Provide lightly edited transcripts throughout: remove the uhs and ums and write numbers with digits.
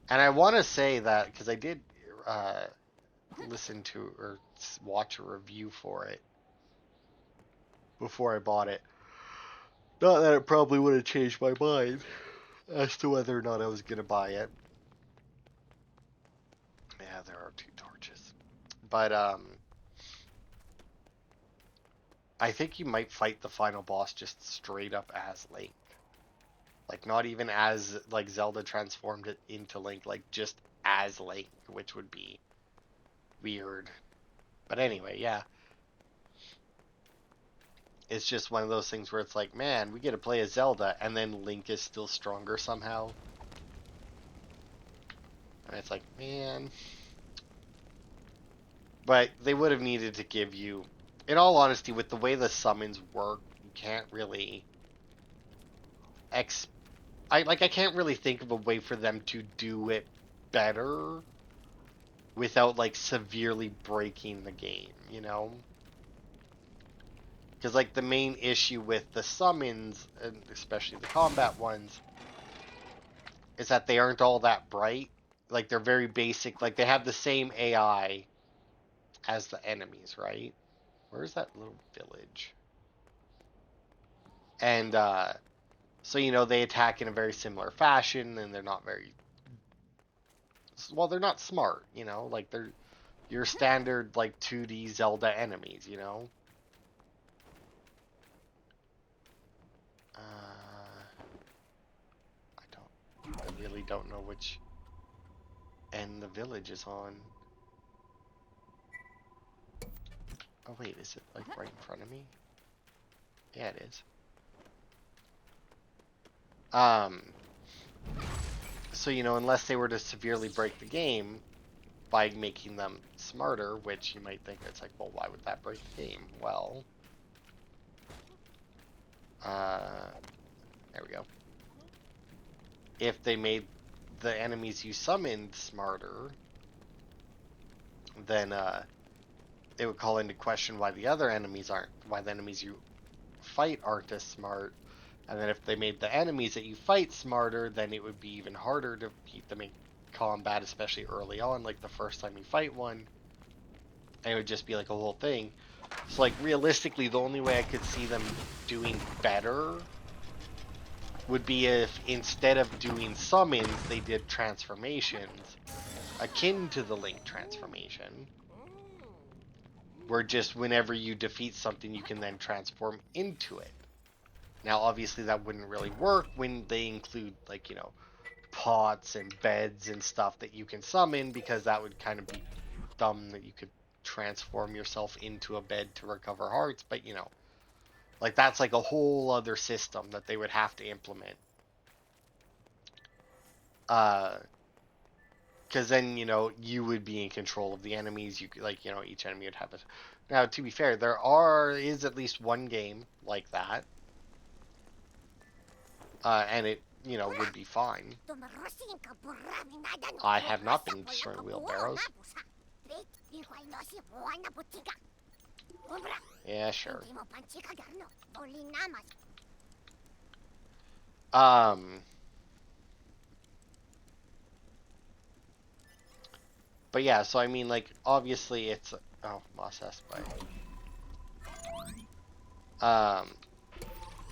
And I want to say that because I did uh, listen to or watch a review for it before I bought it. Not that it probably would have changed my mind as to whether or not I was going to buy it. Yeah, there are two torches. But I think you might fight the final boss just straight up as Link. Like not even as like Zelda transformed it into Link, like just as Link, which would be weird. But anyway, yeah. It's just one of those things where it's like, man, we get to play as Zelda, and then Link is still stronger somehow. And it's like, man. But they would have needed to give you, in all honesty, with the way the summons work, you can't really ex. I can't really think of a way for them to do it better without like severely breaking the game, you know? Because like the main issue with the summons, and especially the combat ones, is that they aren't all that bright. Like they're very basic. Like they have the same AI as the enemies, right? Where's that little village? And so they attack in a very similar fashion, and they're not very well. They're not smart, like they're your standard like 2D Zelda enemies. I don't. I really don't know which end the village is on. Oh wait, is it like right in front of me? Yeah, it is. Um. So unless they were to severely break the game by making them smarter, which you might think it's like, well, why would that break the game? Well, uh, there we go. If they made the enemies you summoned smarter, then it would call into question why the other enemies aren't, why the enemies you fight aren't as smart. And then if they made the enemies that you fight smarter, then it would be even harder to beat them in combat, especially early on, like the first time you fight one. And it would just be like a whole thing. So like realistically, the only way I could see them doing better would be if instead of doing summons, they did transformations akin to the Link transformation, where just whenever you defeat something, you can then transform into it. Now, obviously, that wouldn't really work when they include like pots and beds and stuff that you can summon, because that would kind of be dumb that you could transform yourself into a bed to recover hearts. But like that's like a whole other system that they would have to implement. Uh, because then you would be in control of the enemies. You could, like each enemy would have a. Now, to be fair, is at least one game like that, and it would be fine. I have not been destroying wheelbarrows. Yeah, sure. Um, but yeah, so I mean, like, obviously it's Moss by.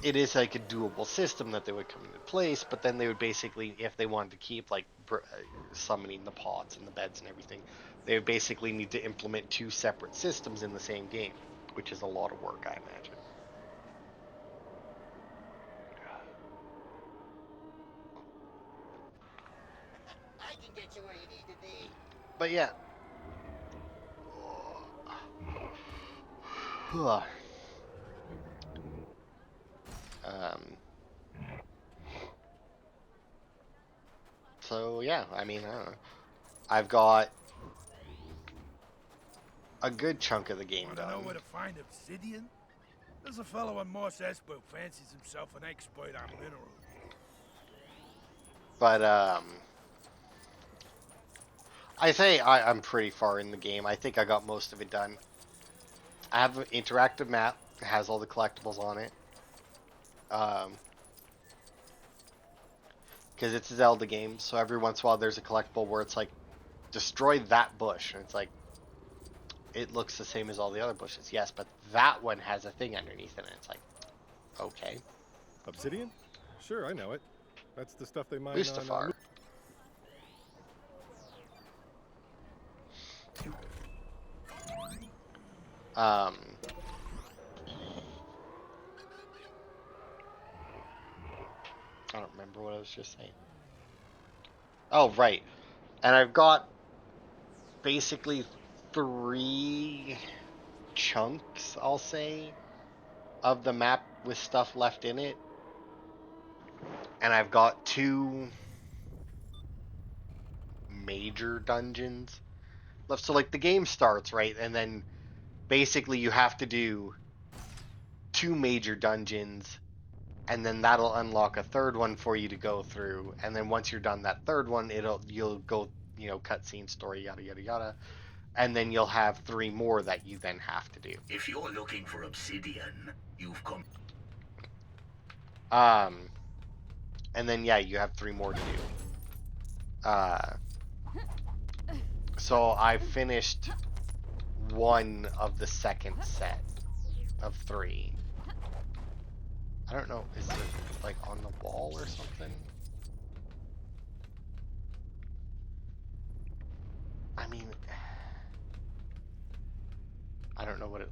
It is like a doable system that they would come into place, but then they would basically, if they wanted to keep like summoning the pots and the beds and everything, they would basically need to implement two separate systems in the same game, which is a lot of work, I imagine. I can get you where you need to be. But yeah. um, so yeah, I mean, I don't know. I've got a good chunk of the game Want to know done. where to find obsidian? There's a fellow on Moss Espo fancies himself an expert on minerals. But I say I'm pretty far in the game. I think I got most of it done. I have an interactive map. It has all the collectibles on it. Um, because it's a Zelda game, so every once in a while there's a collectible where it's like, destroy that bush, and it's like, it looks the same as all the other bushes. Yes, but that one has a thing underneath it, and it's like, okay. Obsidian? Sure, I know it. That's the stuff they mine on. Mustafar. I don't remember what I was just saying. Oh, right. And I've got basically 3 chunks, I'll say, of the map with stuff left in it. And I've got 2 major dungeons left. So, like, the game starts, right? And then basically you have to do 2 major dungeons, and then that'll unlock a third one for you to go through. And then once you're done that third one, you'll go, cutscene, story, yada yada yada. And then you'll have 3 more that you then have to do. If you're looking for obsidian, you've come. And then yeah, you have 3 more to do. So I finished 1 of the second set of 3. I don't know, is it like on the wall or something? I mean, I don't know what it,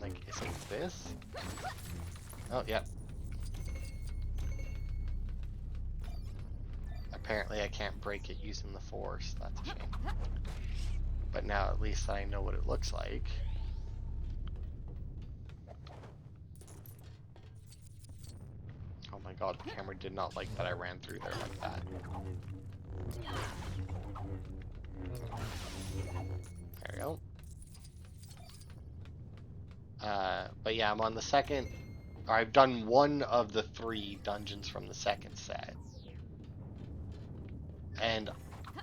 like, is it this? Oh, yeah. Apparently I can't break it using the force, that's a shame. But now at least I know what it looks like. Oh my god, the camera did not like that I ran through there like that. There we go. But yeah, I'm on the second, or I've done 1 of the 3 dungeons from the second set. And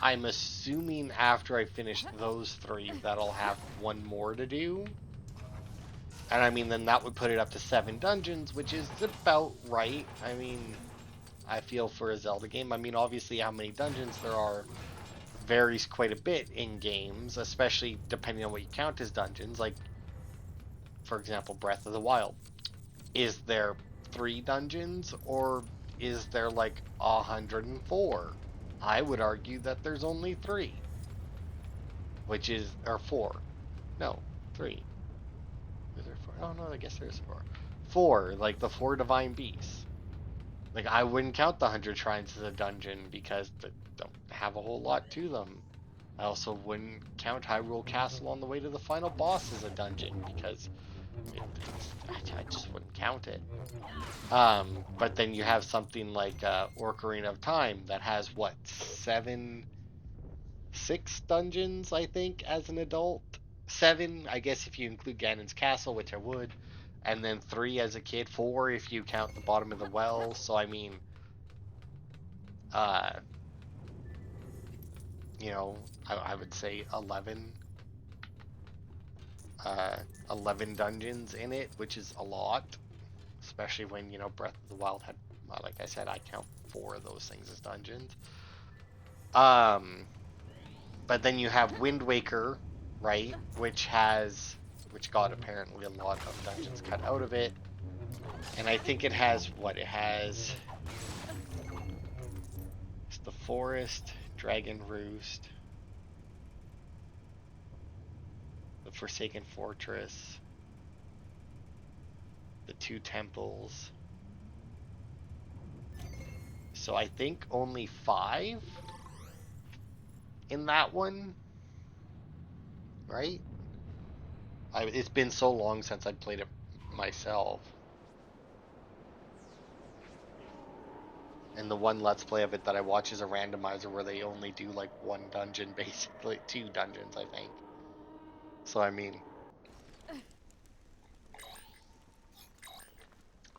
I'm assuming after I finish those 3 that I'll have 1 more to do. And I mean, then that would put it up to 7 dungeons, which is about right. I mean, I feel for a Zelda game. I mean, obviously how many dungeons there are varies quite a bit in games, especially depending on what you count as dungeons. Like, for example, Breath of the Wild. Is there 3 dungeons, or is there like 104? I would argue that there's only 3. Which is, or 4. No, 3. Is there 4? Oh no, I guess there's 4. 4, like the 4 divine beasts. Like, I wouldn't count the 100 shrines as a dungeon because they don't have a whole lot to them. I also wouldn't count Hyrule Castle on the way to the final boss as a dungeon because I just wouldn't count it. But then you have something like Ocarina of Time that has what, 6 dungeons, I think, as an adult. 7, I guess, if you include Ganon's Castle, which I would. And then 3 as a kid. 4 if you count the bottom of the well. So I mean, I would say 11. 11 dungeons in it, which is a lot, especially when, Breath of the Wild had, like I said, I count 4 of those things as dungeons. But then you have Wind Waker, right, which got apparently a lot of dungeons cut out of it, and I think it has it's the Forest, Dragon Roost, the Forsaken Fortress, the 2 temples. So I think only 5 in that one, right? It's been so long since I played it myself. And the one Let's Play of it that I watch is a randomizer where they only do like 1 dungeon, basically 2 dungeons, I think. So I mean,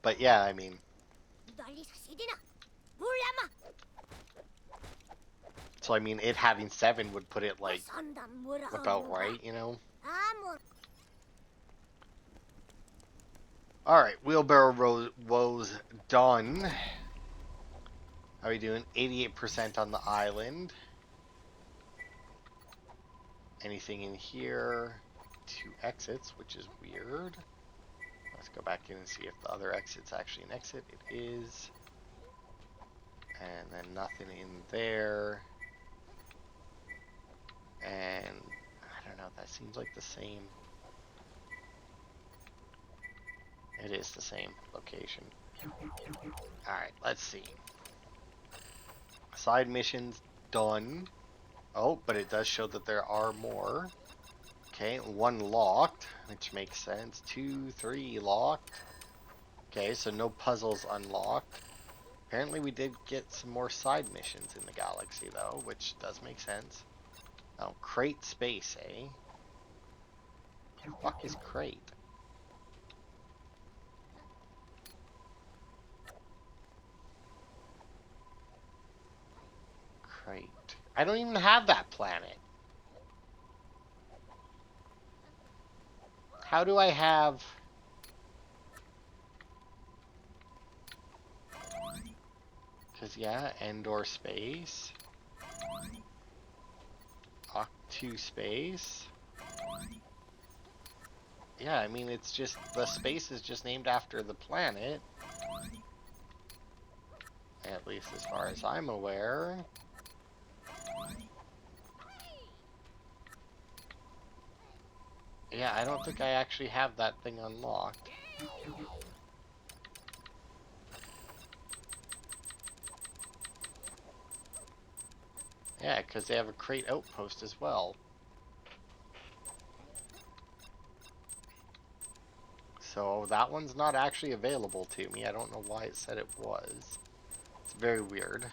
but yeah, I mean, so I mean, it having 7 would put it like about right, All right, wheelbarrow woes done. How are we doing? 88% on the island. Anything in here? 2 exits, which is weird. Let's go back in and see if the other exit's actually an exit. It is. And then nothing in there. And I don't know, that seems like the same. It is the same location. Alright, let's see. Side missions done. Oh, but it does show that there are more. Okay, 1 locked, which makes sense. 2, 3 locked. Okay, so no puzzles unlocked. Apparently we did get some more side missions in the galaxy though, which does make sense. Oh, crate space, eh? What the fuck is crate? Crate. I don't even have that planet. How do I have... Because, yeah, Endor space. Octu space. Yeah, I mean, it's just... The space is just named after the planet. At least as far as I'm aware. Yeah, I don't think I actually have that thing unlocked. Yeah, because they have a crate outpost as well. So that one's not actually available to me. I don't know why it said it was. It's very weird.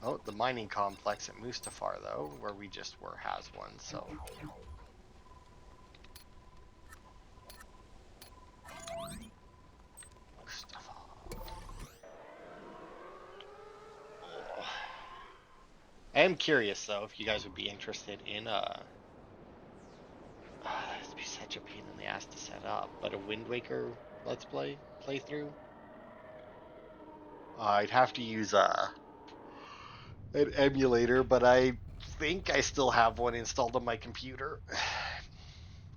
Oh, the mining complex at Mustafar, though, where we just were, has one, so... I am curious though if you guys would be interested in that'd be such a pain in the ass to set up, but a Wind Waker Let's Play playthrough. I'd have to use an emulator, but I think I still have one installed on my computer.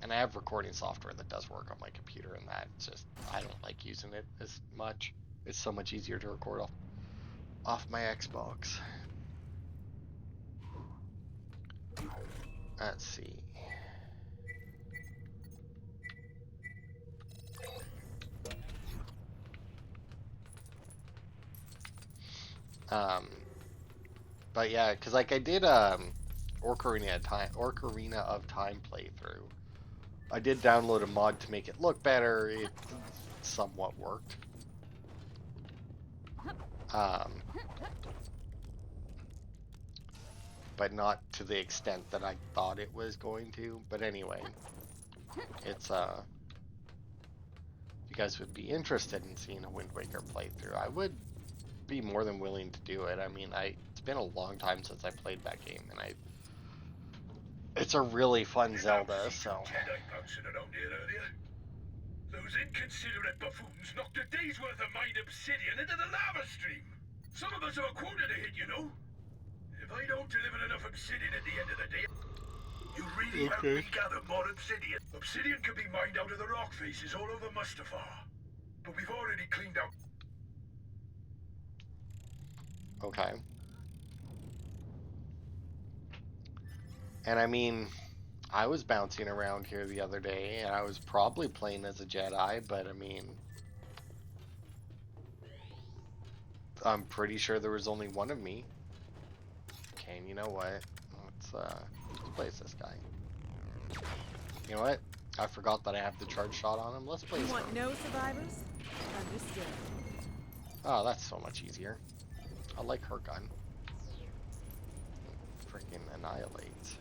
And I have recording software that does work on my computer, and that's just, I don't like using it as much. It's so much easier to record off my Xbox. Let's see. But yeah, because like I did Ocarina of Time playthrough. I did download a mod to make it look better. It somewhat worked. But not to the extent that I thought it was going to. But anyway, it's if you guys would be interested in seeing a Wind Waker playthrough, I would be more than willing to do it. I mean, it's been a long time since I played that game, and it's a really fun Zelda, so. Those inconsiderate buffoons knocked a day's worth of mined obsidian into the lava stream. Some of us have a quota to hit, you know. If I don't deliver enough obsidian at the end of the day, you really help me gather more obsidian. Obsidian can be mined out of the rock faces all over Mustafar, but we've already cleaned out. Okay. And I mean, I was bouncing around here the other day, and I was probably playing as a Jedi, but I mean, I'm pretty sure there was only one of me. Okay, and you know what? Let's place this guy. You know what? I forgot that I have the charge shot on him. Let's place him. You want no survivors? Understood. Oh, that's so much easier. I like her gun. Freaking annihilates.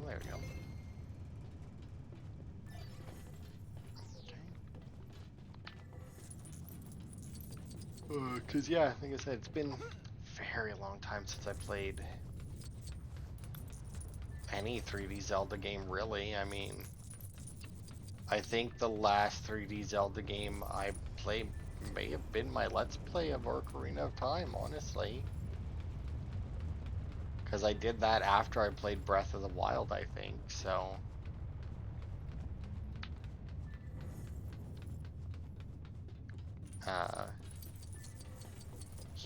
There we go. Okay. Cause yeah, like I said, it's been a very long time since I played. any 3D Zelda game, really. I mean, I think the last 3D Zelda game I played may have been my Let's Play of Ocarina of Time, honestly. Because I did that after I played Breath of the Wild, I think, so...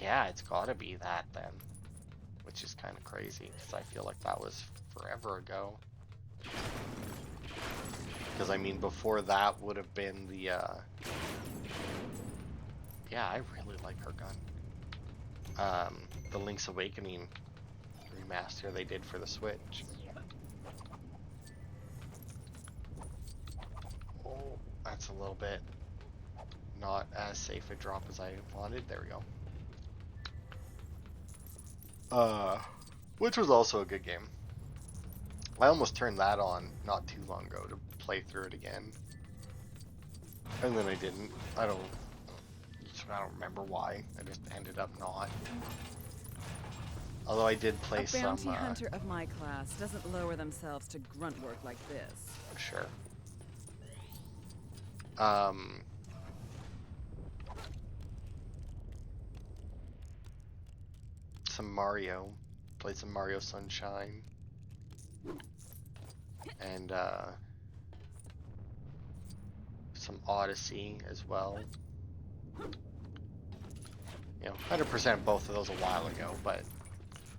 yeah, it's gotta be that then. Which is kind of crazy, because I feel like that was forever ago. Because, I mean, before that would have been the, yeah, I really like her gun. The Link's Awakening remaster they did for the Switch. Oh, that's a little bit not as safe a drop as I wanted. There we go. Which was also a good game. I almost turned that on not too long ago to play through it again. And then I didn't. I don't remember why. I just ended up not. Although I did play some... A bounty hunter of my class doesn't lower themselves to grunt work like this. Sure. Some Mario. Played some Mario Sunshine. And, some Odyssey as well. You know, 100% both of those a while ago, but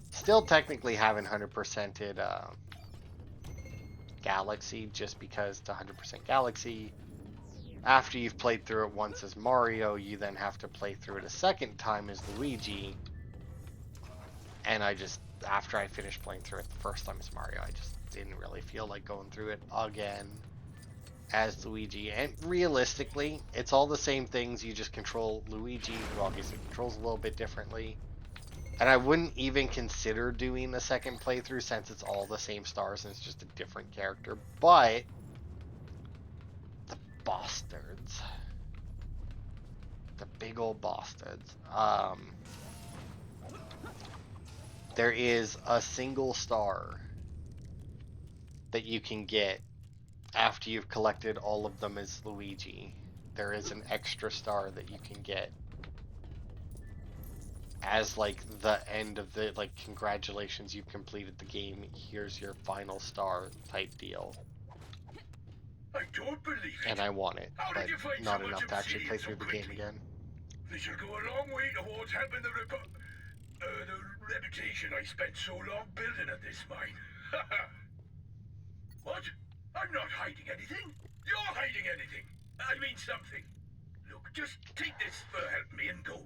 still technically haven't 100%ed Galaxy, just because to 100% Galaxy, after you've played through it once as Mario, you then have to play through it a second time as Luigi. And I just, after I finished playing through it the first time as Mario, I just didn't really feel like going through it again as Luigi. And realistically, it's all the same things, you just control Luigi, who obviously controls a little bit differently. And I wouldn't even consider doing a second playthrough since it's all the same stars and it's just a different character. But the bastards. The big old bastards. There is a single star that you can get after you've collected all of them as Luigi. There is an extra star that you can get as like the end of the, like, congratulations, you've completed the game, here's your final star type deal. I don't believe it. And I want it, How but did you find not so much enough to actually play obsidian through so the game quickly? again. This will go a long way towards helping the reputation I spent so long building at this mine. What? I'm not hiding anything. You're hiding anything. I mean something. Look, just take this for helping me and go.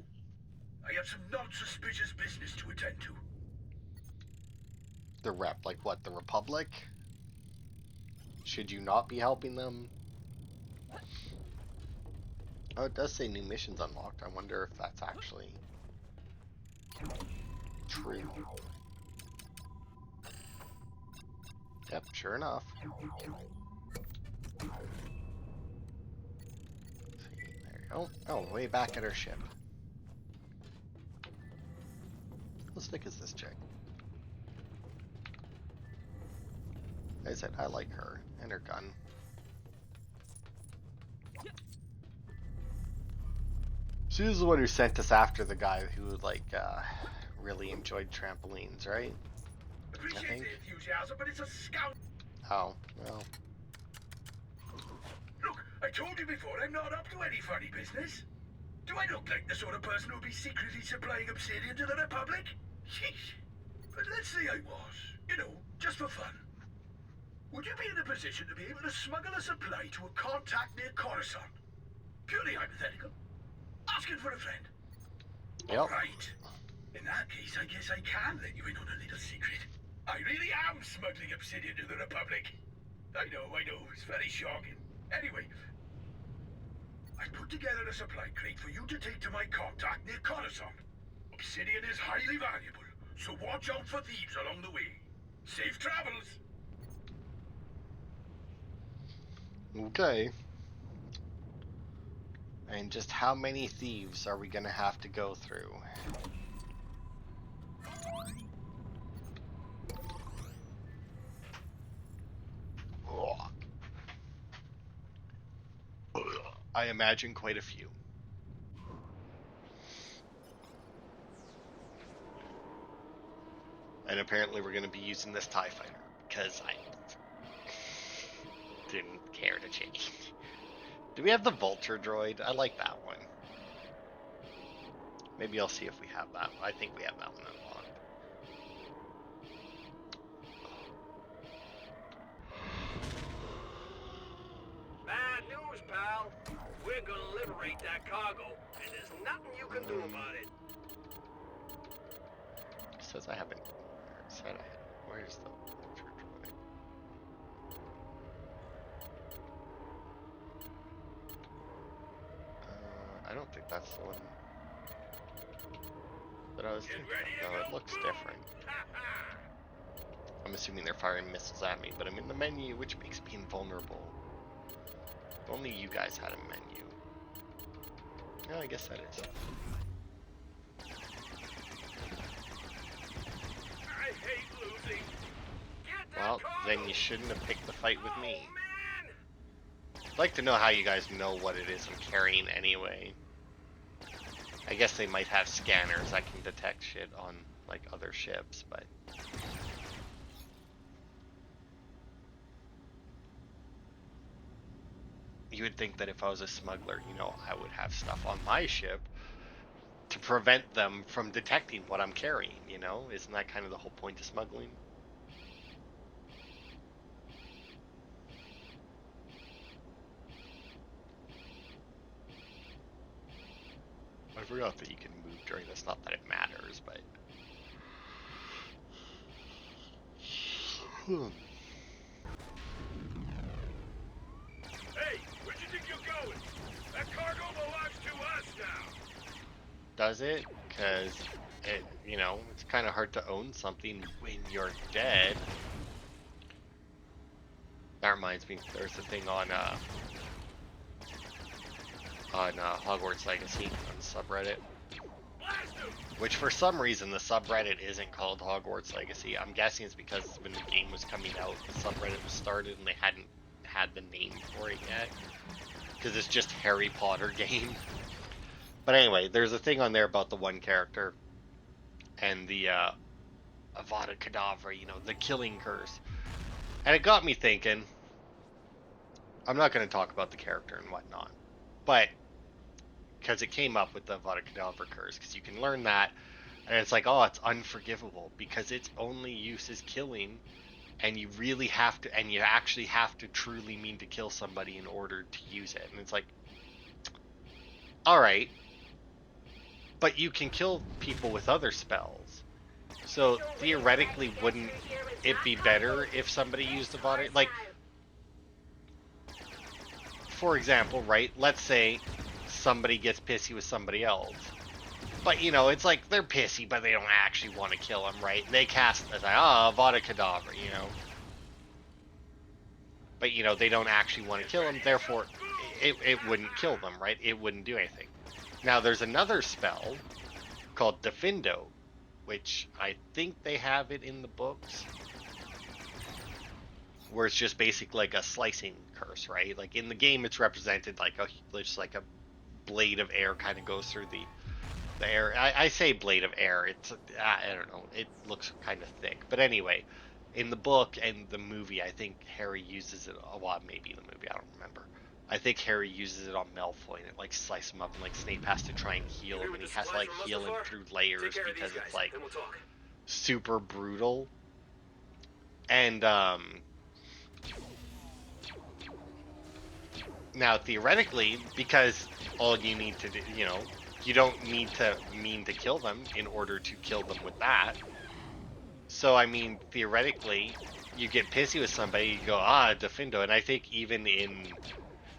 I have some non-suspicious business to attend to. The rep, like what, the Republic? Should you not be helping them? Oh, it does say new missions unlocked. I wonder if that's actually true. Yep, sure enough. There you go. Oh, way back at our ship. How thick is this chick? Like I said, I like her and her gun. She was the one who sent us after the guy who, like, really enjoyed trampolines, right? Appreciate the enthusiasm, but it's a scout. Oh, well. Look, I told you before, I'm not up to any funny business. Do I look like the sort of person who'll be secretly supplying obsidian to the Republic? Sheesh. But let's say I was, you know, just for fun. Would you be in a position to be able to smuggle a supply to a contact near Coruscant? Purely hypothetical. Asking for a friend. Yep. Right. In that case, I guess I can let you in on a little secret. I really am smuggling obsidian to the Republic. I know, it's very shocking. Anyway, I put together a supply crate for you to take to my contact near Coruscant. Obsidian is highly valuable, so watch out for thieves along the way. Safe travels! Okay. And just how many thieves are we gonna have to go through? I imagine quite a few. And apparently we're going to be using this TIE fighter, because I didn't care to change. Do we have the Vulture droid? I like that one. Maybe I'll see if we have that. I think we have that one unlocked. Bad news, pal. We're gonna liberate that cargo, and there's nothing you can do about it. It says I haven't. It said I had. Where's the Vulture droid? I don't think that's the one that I was thinking of. No, it looks different. I'm assuming they're firing missiles at me, but I'm in the menu, which makes me invulnerable. If only you guys had a menu. Yeah, I guess that is. I hate losing. Get that Well, cargo. then you shouldn't have picked the fight with me. Oh, man. I'd like to know how you guys know what it is I'm carrying anyway. I guess they might have scanners that can detect shit on, like, other ships, but... You would think that if I was a smuggler, you know, I would have stuff on my ship to prevent them from detecting what I'm carrying, you know? Isn't that kind of the whole point of smuggling? I forgot that you can move during this, not that it matters, but... Hey, where do you think you're going? That cargo belongs to us now. Does it? Because, it, you know, it's kind of hard to own something when you're dead. That reminds me, there's a thing on Hogwarts Legacy on the subreddit. Blast him. Which for some reason the subreddit isn't called Hogwarts Legacy. I'm guessing it's because when the game was coming out, the subreddit was started and they hadn't had the name for it yet. Because it's just Harry Potter game. But anyway, there's a thing on there about the one character and the Avada Kedavra, you know, the killing curse. And it got me thinking. I'm not going to talk about the character and whatnot, but because it came up with the Avada Kedavra curse, because you can learn that, and it's like, oh, it's unforgivable because its only use is killing, and you really have to, and you actually have to truly mean to kill somebody in order to use it. And it's like, all right, but you can kill people with other spells. So theoretically, wouldn't it be better if somebody used Avada? Like, for example, right? Let's say somebody gets pissy with somebody else. But, you know, it's like they're pissy, but they don't actually want to kill him, right? And they cast as like, Avada Kedavra, you know. But, you know, they don't actually want to kill him, therefore it wouldn't kill them, right? It wouldn't do anything. Now, there's another spell called Defindo, which I think they have it in the books, where it's just basically like a slicing curse, right? Like in the game, it's represented like just like a blade of air kind of goes through the air. I say blade of air. It's I don't know. It looks kind of thick, but anyway, in the book and the movie, I think Harry uses it a lot. Maybe in the movie, I don't remember. I think Harry uses it on Malfoy and it like slices him up, and like Snape has to try and heal him, and he has to like heal him through layers because it's like super brutal. And now theoretically, because all you need to do, you know, you don't need to mean to kill them in order to kill them with that. So I mean, theoretically, you get pissy with somebody, you go, Defindo. And I think even in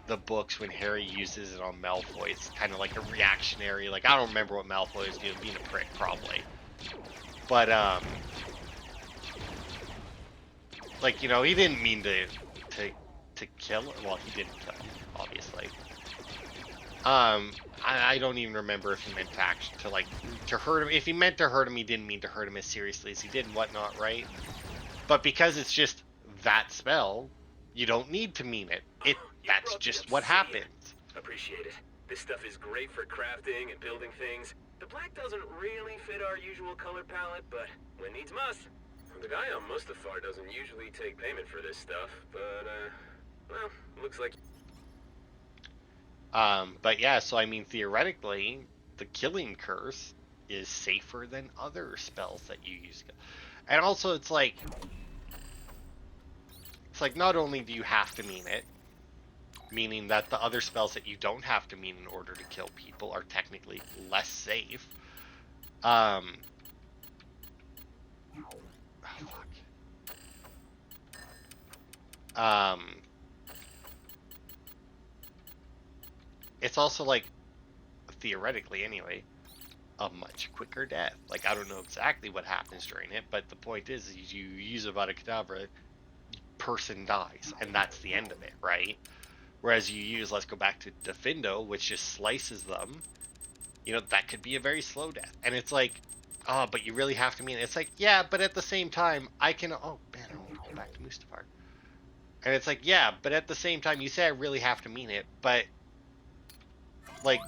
the books, when Harry uses it on Malfoy, it's kind of like a reactionary, like, I don't remember what Malfoy is doing, being a prick, probably. But, like, you know, he didn't mean to kill him. Well, he didn't kill him, obviously. I don't even remember if he meant to hurt him. If he meant to hurt him, he didn't mean to hurt him as seriously as he did and whatnot, right? But because it's just that spell, you don't need to mean it. That's just what happens. Appreciate it. This stuff is great for crafting and building things. The black doesn't really fit our usual color palette, but when needs must. The guy on Mustafar doesn't usually take payment for this stuff, but, well, looks like... But yeah, so I mean, theoretically, the killing curse is safer than other spells that you use. And also, it's like not only do you have to mean it, meaning that the other spells that you don't have to mean in order to kill people are technically less safe. Oh, fuck. It's also like, theoretically anyway, a much quicker death. Like, I don't know exactly what happens during it, but the point is you use Avada Kedavra, person dies, and that's the end of it, right? Whereas you use, let's go back to Defindo, which just slices them, you know, that could be a very slow death. And it's like, oh, but you really have to mean it. It's like, yeah, but at the same time, I can, oh man, I want to go back to Mustafar. And it's like, yeah, but at the same time, you say I really have to mean it, but, like,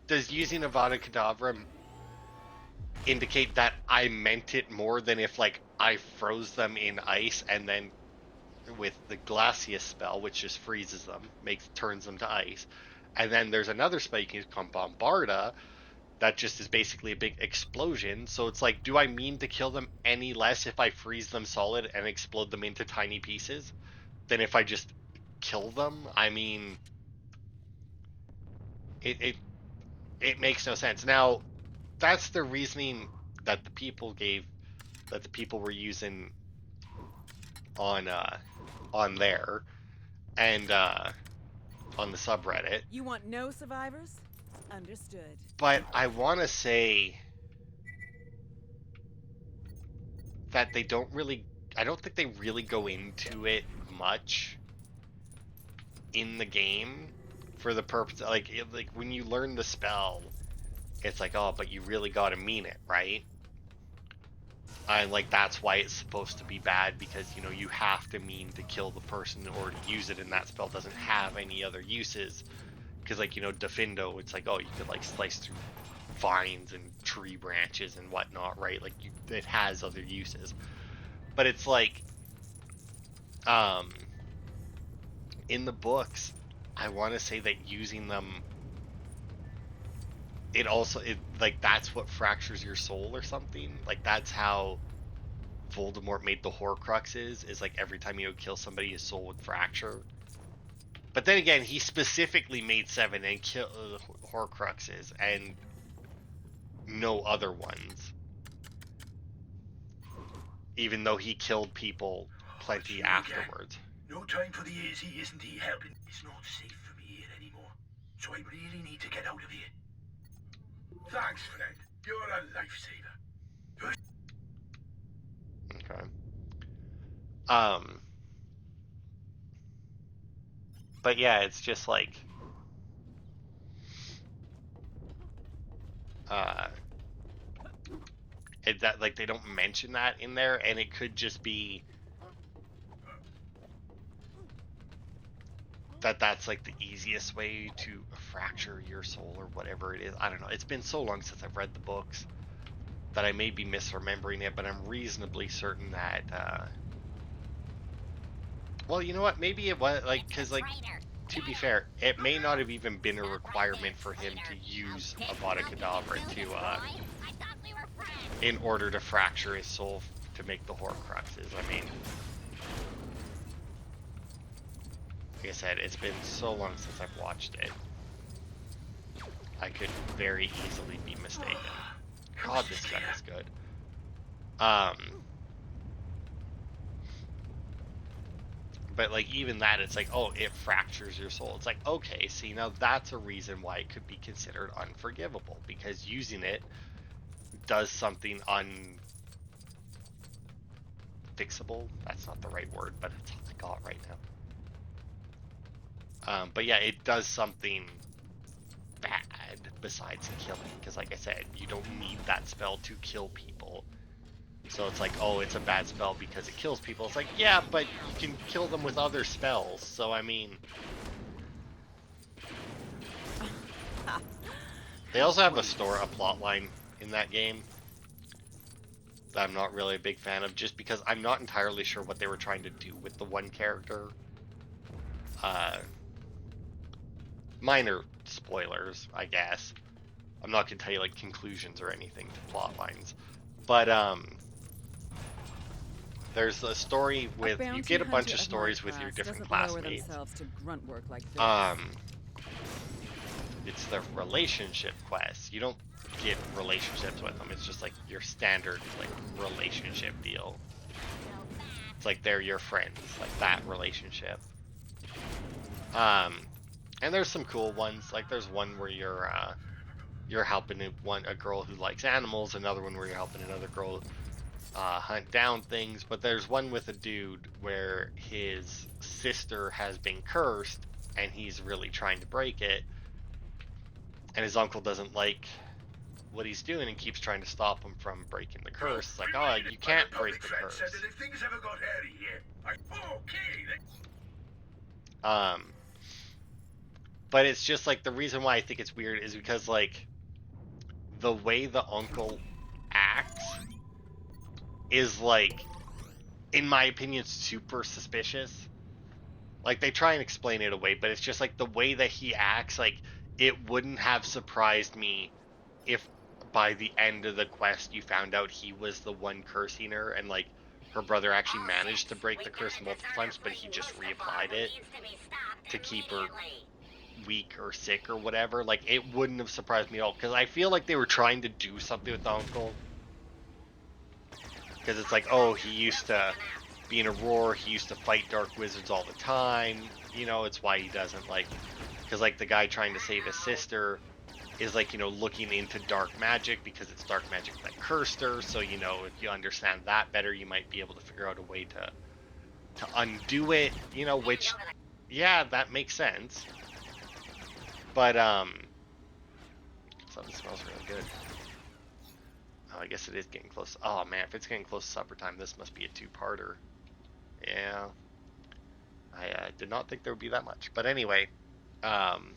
does using Avada Kedavra indicate that I meant it more than if, like, I froze them in ice and then with the Glacius spell, which just freezes them, turns them to ice, and then there's another spell you can use called Bombarda that just is basically a big explosion. So it's like, do I mean to kill them any less if I freeze them solid and explode them into tiny pieces than if I just kill them? I mean, it makes no sense. Now, that's the reasoning that the people were using on there and on the subreddit. You want no survivors? Understood. But I want to say that I don't think they really go into it much in the game for the purpose, like when you learn the spell, it's like, oh, but you really got to mean it, right? And like, that's why it's supposed to be bad, because, you know, you have to mean to kill the person or to use it, and that spell doesn't have any other uses. Because, like, you know, Defindo, it's like, oh, you could, like, slice through vines and tree branches and whatnot, right? Like, it has other uses. But it's like, in the books, I want to say that using them, like, that's what fractures your soul or something. Like, that's how Voldemort made the Horcruxes, is like every time he would kill somebody, his soul would fracture. But then again, he specifically made 7 and killed Horcruxes and no other ones. Even though he killed people plenty afterwards. No time for the AZ, isn't he? Helping. It's not safe for me here anymore. So I really need to get out of here. Thanks, friend. You're a lifesaver. Okay. But yeah, it's just like, that, like, they don't mention that in there, and it could just be that's like the easiest way to fracture your soul or whatever it is. I don't know. It's been so long since I've read the books that I may be misremembering it, but I'm reasonably certain that, well, you know what? Maybe it was, like, because, like, to be fair, it may not have even been a requirement for him to use Avada Kedavra in order to fracture his soul to make the Horcruxes. I mean, like I said, it's been so long since I've watched it. I could very easily be mistaken. God, this gun is good. But, like, even that, it's like, oh, it fractures your soul. It's like, okay, see, now that's a reason why it could be considered unforgivable, because using it does something unfixable. That's not the right word, but it's all I got right now. But yeah, it does something bad besides killing, because, like I said, you don't need that spell to kill people. So it's like, oh, it's a bad spell because it kills people. It's like, yeah, but you can kill them with other spells. So, I mean, They also have a plot line in that game that I'm not really a big fan of, just because I'm not entirely sure what they were trying to do with the one character. Minor spoilers, I guess. I'm not gonna tell you like conclusions or anything to plot lines, but there's a story with you get a bunch of stories with your different classmates. To grunt work like this. It's the relationship quest. You don't get relationships with them. It's just like your standard like relationship deal. It's like they're your friends, like that relationship. And there's some cool ones. Like there's one where you're helping a girl who likes animals, another one where you're helping another girl hunt down things. But there's one with a dude where his sister has been cursed and he's really trying to break it. And his uncle doesn't like what he's doing and keeps trying to stop him from breaking the curse. It's like, oh, you can't break the curse. But it's just like the reason why I think it's weird is because like the way the uncle acts is like, in my opinion, super suspicious. Like they try and explain it away, but it's just like the way that he acts, like it wouldn't have surprised me if by the end of the quest you found out he was the one cursing her and like her brother actually managed to break the curse multiple times, but he just reapplied it to keep her weak or sick or whatever. Like it wouldn't have surprised me at all, because I feel like they were trying to do something with the uncle, because it's like, oh, he used to be in a roar, he used to fight dark wizards all the time, you know, it's why he doesn't like, because like the guy trying to save his sister is like, you know, looking into dark magic because it's dark magic that cursed her. So, you know, if you understand that better, you might be able to figure out a way to undo it, you know, which, yeah, that makes sense. But something smells really good. Oh, I guess it is getting close. Oh man, if it's getting close to supper time, this must be a two-parter. Yeah, I did not think there would be that much. But anyway, and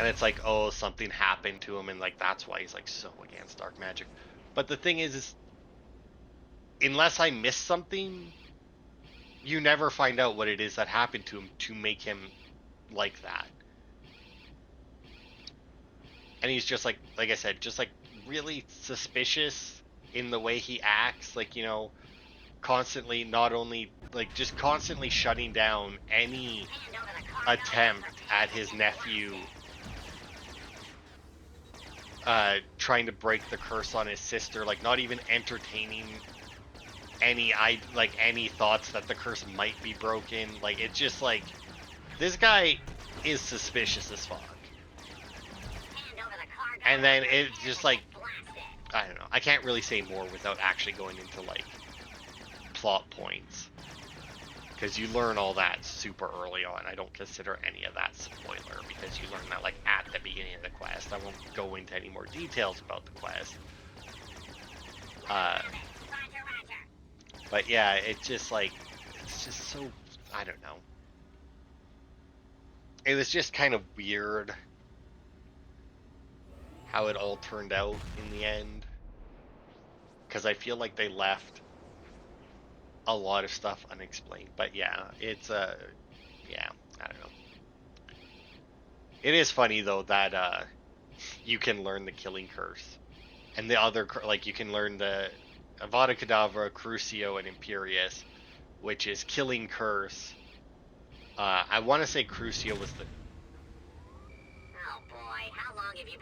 it's like, oh, something happened to him, and like that's why he's like so against dark magic. But the thing is unless I miss something, you never find out what it is that happened to him to make him like that. And he's just like I said, just like really suspicious in the way he acts, like, you know, constantly, not only like just constantly shutting down any attempt at his nephew trying to break the curse on his sister, like not even entertaining any thoughts that the curse might be broken. Like it's just like, this guy is suspicious as fuck. And then it's just like, I don't know, I can't really say more without actually going into like plot points, because you learn all that super early on. I don't consider any of that spoiler, because you learn that like at the beginning of the quest. I won't go into any more details about the quest. But yeah, it's just like, it's just so, I don't know. It was just kind of weird how it all turned out in the end, because I feel like they left a lot of stuff unexplained. But yeah, it's yeah, I don't know. It is funny though that you can learn the killing curse, and the other, like, you can learn the Avada Kedavra, Crucio, and Imperius, which is killing curse. I want to say Crucio was the,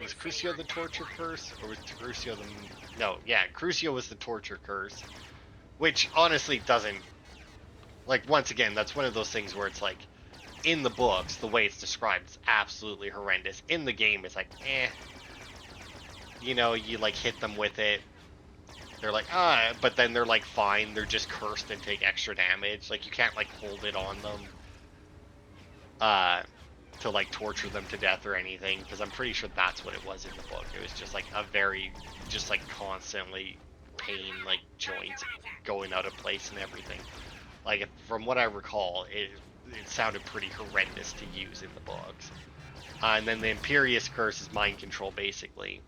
was Crucio the torture curse, or was Crucio the, no, yeah, Crucio was the torture curse, which honestly doesn't, like, once again, that's one of those things where it's like, in the books, the way it's described is absolutely horrendous. In the game, it's like, you know, you like hit them with it, they're like, but then they're like fine, they're just cursed and take extra damage. Like, you can't like hold it on them to like torture them to death or anything, because I'm pretty sure that's what it was in the book. It was just like a very, just like constantly pain, like joints going out of place and everything. Like, from what I recall, it sounded pretty horrendous to use in the books. And then the Imperious Curse is mind control, basically.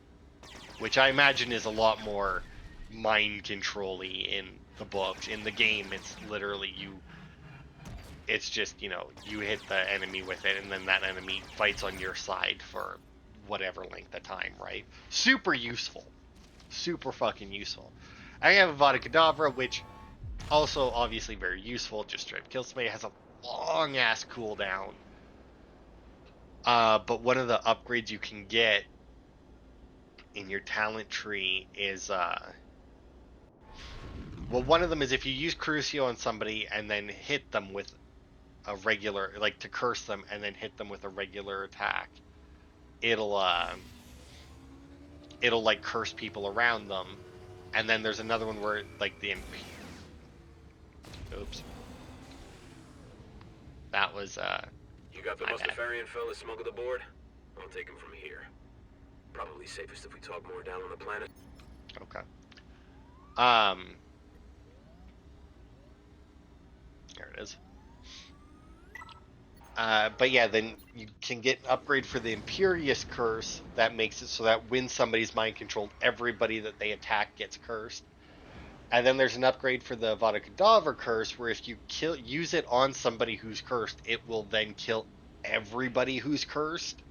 Which I imagine is a lot more mind control-y in the books. In the game, it's literally it's just, you hit the enemy with it, and then that enemy fights on your side for whatever length of time, right? Super useful. Super fucking useful. I have Avada Kedavra, which also obviously very useful, just straight kill somebody. It has a long ass cooldown. But one of the upgrades you can get in your talent tree is one of them is if you use Crucio on somebody and then hit them with a regular, like to curse them and then hit them with a regular attack, it'll like curse people around them. And then there's another one where like oops, that was You got the my bad. Mustafarian fella smuggled aboard? I'll take him from here. Probably safest if we talk more down on the planet. Okay. There it is. But yeah, then you can get an upgrade for the Imperious Curse that makes it so that when somebody's mind controlled, everybody that they attack gets cursed. And then there's an upgrade for the Avada Kedavra Curse, where if you use it on somebody who's cursed, it will then kill everybody who's cursed.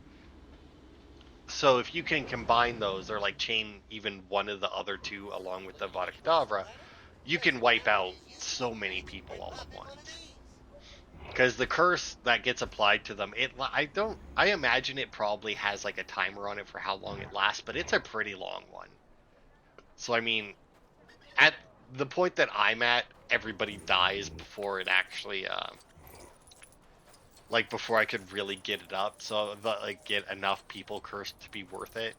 So if you can combine those, or like chain even one of the other two along with the Avada Kedavra, you can wipe out so many people all at once. Because the curse that gets applied to them, I imagine it probably has like a timer on it for how long it lasts, but it's a pretty long one. So I mean, at the point that I'm at, everybody dies before it actually, like before I could really get it up. So like get enough people cursed to be worth it.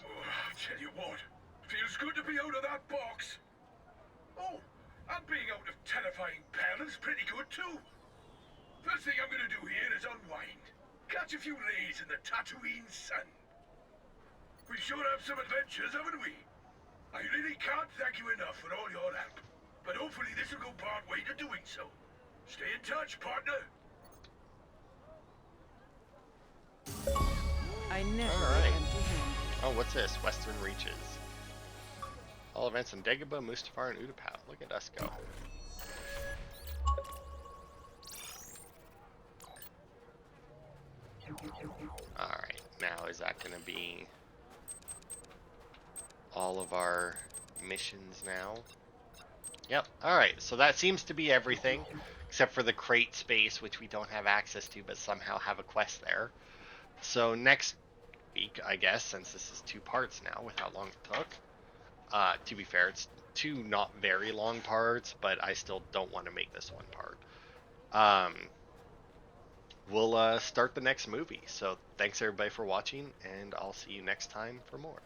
Oh, I tell you what, feels good to be out of that box. Oh, and being out of terrifying perils pretty good too. First thing I'm gonna do here is unwind. Catch a few rays in the Tatooine sun. We sure have some adventures, haven't we? I really can't thank you enough for all your help. But hopefully this will go part way to doing so. Stay in touch, partner. I never Alright. empty-handed. Oh, what's this? Western Reaches. All events in Dagobah, Mustafar, and Utapau. Look at us go. Alright, now is that going to be all of our missions now? Yep, alright, so that seems to be everything, except for the crate space, which we don't have access to, but somehow have a quest there. So next week, I guess, since this is 2 parts now, with how long it took, to be fair, it's 2 not very long parts, but I still don't want to make this 1 part. We'll start the next movie. So thanks everybody for watching, and I'll see you next time for more.